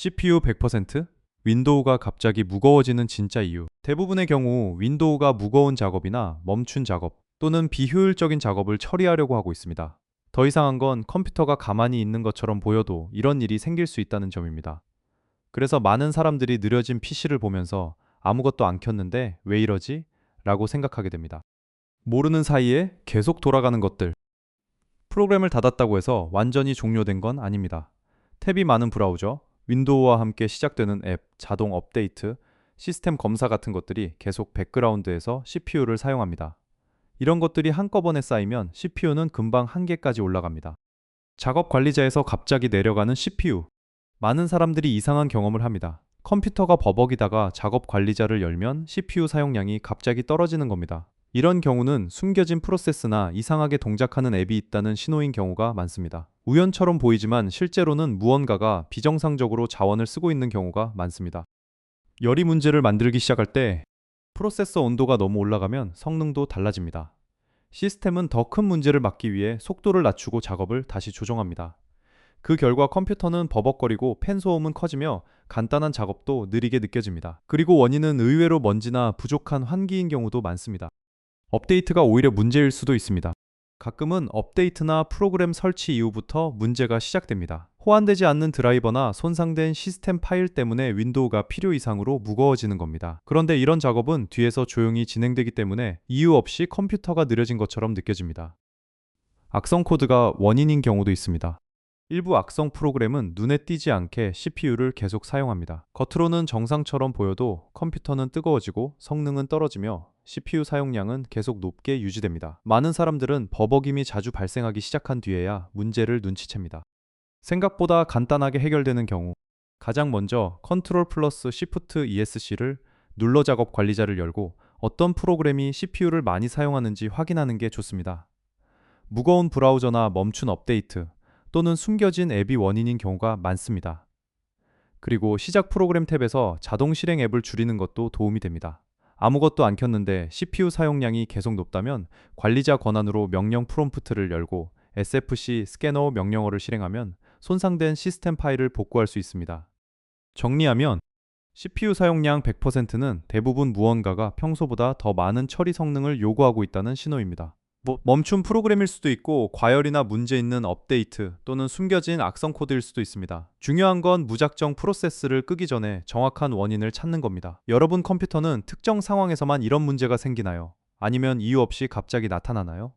CPU 100%? 윈도우가 갑자기 무거워지는 진짜 이유. 대부분의 경우 윈도우가 무거운 작업이나 멈춘 작업 또는 비효율적인 작업을 처리하려고 하고 있습니다. 더 이상한 건 컴퓨터가 가만히 있는 것처럼 보여도 이런 일이 생길 수 있다는 점입니다. 그래서 많은 사람들이 느려진 PC를 보면서 아무것도 안 켰는데 왜 이러지? 라고 생각하게 됩니다. 모르는 사이에 계속 돌아가는 것들. 프로그램을 닫았다고 해서 완전히 종료된 건 아닙니다. 탭이 많은 브라우저, 윈도우와 함께 시작되는 앱, 자동 업데이트, 시스템 검사 같은 것들이 계속 백그라운드에서 CPU를 사용합니다. 이런 것들이 한꺼번에 쌓이면 CPU는 금방 한계까지 올라갑니다. 작업 관리자에서 갑자기 내려가는 CPU. 많은 사람들이 이상한 경험을 합니다. 컴퓨터가 버벅이다가 작업 관리자를 열면 CPU 사용량이 갑자기 떨어지는 겁니다. 이런 경우는 숨겨진 프로세스나 이상하게 동작하는 앱이 있다는 신호인 경우가 많습니다. 우연처럼 보이지만 실제로는 무언가가 비정상적으로 자원을 쓰고 있는 경우가 많습니다. 열이 문제를 만들기 시작할 때 프로세서 온도가 너무 올라가면 성능도 달라집니다. 시스템은 더 큰 문제를 막기 위해 속도를 낮추고 작업을 다시 조정합니다. 그 결과 컴퓨터는 버벅거리고 팬 소음은 커지며 간단한 작업도 느리게 느껴집니다. 그리고 원인은 의외로 먼지나 부족한 환기인 경우도 많습니다. 업데이트가 오히려 문제일 수도 있습니다. 가끔은 업데이트나 프로그램 설치 이후부터 문제가 시작됩니다. 호환되지 않는 드라이버나 손상된 시스템 파일 때문에 윈도우가 필요 이상으로 무거워지는 겁니다. 그런데 이런 작업은 뒤에서 조용히 진행되기 때문에 이유 없이 컴퓨터가 느려진 것처럼 느껴집니다. 악성 코드가 원인인 경우도 있습니다. 일부 악성 프로그램은 눈에 띄지 않게 CPU를 계속 사용합니다. 겉으로는 정상처럼 보여도 컴퓨터는 뜨거워지고 성능은 떨어지며 CPU 사용량은 계속 높게 유지됩니다. 많은 사람들은 버벅임이 자주 발생하기 시작한 뒤에야 문제를 눈치챕니다. 생각보다 간단하게 해결되는 경우, 가장 먼저 컨트롤 플러스 Shift ESC를 눌러 작업 관리자를 열고 어떤 프로그램이 CPU를 많이 사용하는지 확인하는 게 좋습니다. 무거운 브라우저나 멈춘 업데이트, 또는 숨겨진 앱이 원인인 경우가 많습니다. 그리고 시작 프로그램 탭에서 자동 실행 앱을 줄이는 것도 도움이 됩니다. 아무것도 안 켰는데 CPU 사용량이 계속 높다면 관리자 권한으로 명령 프롬프트를 열고 sfc 스캐너 명령어를 실행하면 손상된 시스템 파일을 복구할 수 있습니다. 정리하면 CPU 사용량 100%는 대부분 무언가가 평소보다 더 많은 처리 성능을 요구하고 있다는 신호입니다. 멈춘 프로그램일 수도 있고 과열이나 문제 있는 업데이트 또는 숨겨진 악성 코드일 수도 있습니다. 중요한 건 무작정 프로세스를 끄기 전에 정확한 원인을 찾는 겁니다. 여러분 컴퓨터는 특정 상황에서만 이런 문제가 생기나요? 아니면 이유 없이 갑자기 나타나나요?